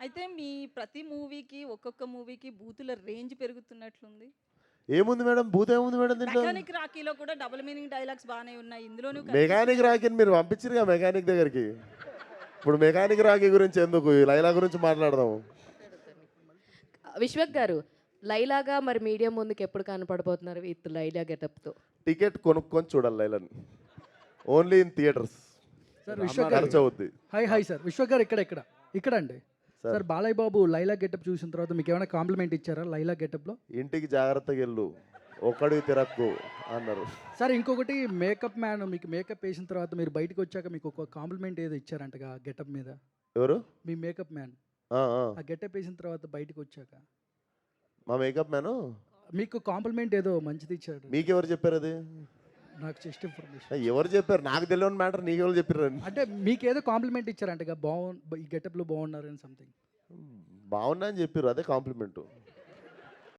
అయితే మీ ప్రతి మూవీకి, ఒక్కొక్క మూవీకి బూతుల రేంజ్ పెరుగుతున్నట్లుంది. ఏముంది మేడం? భూతం ఏముంది మేడం దీంట్లో? 'మెకానిక్ రాకీలో' కూడా డబుల్ మీనింగ్ డైలాగ్స్ బానే ఉన్నాయి. ఇందులోనూ మెకానిక్ కనిపిస్తున్నాయి. రాకీని మీరు పంపించిరుగా మెకానిక్ దగ్గరికి. ఇప్పుడు మెకానిక్ రాకీ గురించి ఎందుకు? ఈ లైలా గురించి మాట్లాడదాం. విశ్వక్ గారు, లైలాగా మరి మీడియా ముందుకు ఎప్పుడు కనపడబోతున్నారు విత్ లైలా గెటప్తో? టికెట్ కొనుక్కొని చూడాలి లైలాని. Only in theatres. Sir Vishwak garu ఖర్చు అవుద్ది. హాయ్ సార్ విశ్వక్ గారు ఇక్కడ అండి sir. Sir Balayya Babu Laila getup చూసిన తర్వాత మీకు ఏమైనా కాంప్లిమెంట్ ఇచ్చారా లైలా గెటప్లో? ఇంటికి జాగ్రత్తగా వెళ్ళు, ఒక్కడికి తిరక్కు అన్నారు. సార్ ఇంకొకటి మేకప్ మ్యాన్ మీకు మేకప్ వేసిన తర్వాత మీరు బయటకు వచ్చాక మీకు ఒక కాంప్లిమెంట్ ఏదో ఇచ్చారంటగా ఆ గెటప్ మీద? ఎవరు? మీ మేకప్ మ్యాన్ ఆ, ఆ. ఆ గెటప్ వేసిన తర్వాత బయటకు వచ్చాక మా మేకప్ మ్యాను. మీకు కాంప్లిమెంట్ ఏదో మంచిది ఇచ్చాడు. మీకెవరు చెప్పారు అది? నాకు జస్ట్ ఇన్ఫర్మేషన్. ఎవరు చెప్పారు? నాకు తెలియని మ్యాటర్ నీకెవరు చెప్పారు? అంటే మీకేదో కాంప్లిమెంట్ ఇచ్చారంటగా ఈ గెటప్లో బాగున్నారని సంథింగ్. బాగున్నా అని చెప్పారు, అదే కాంప్లిమెంట్.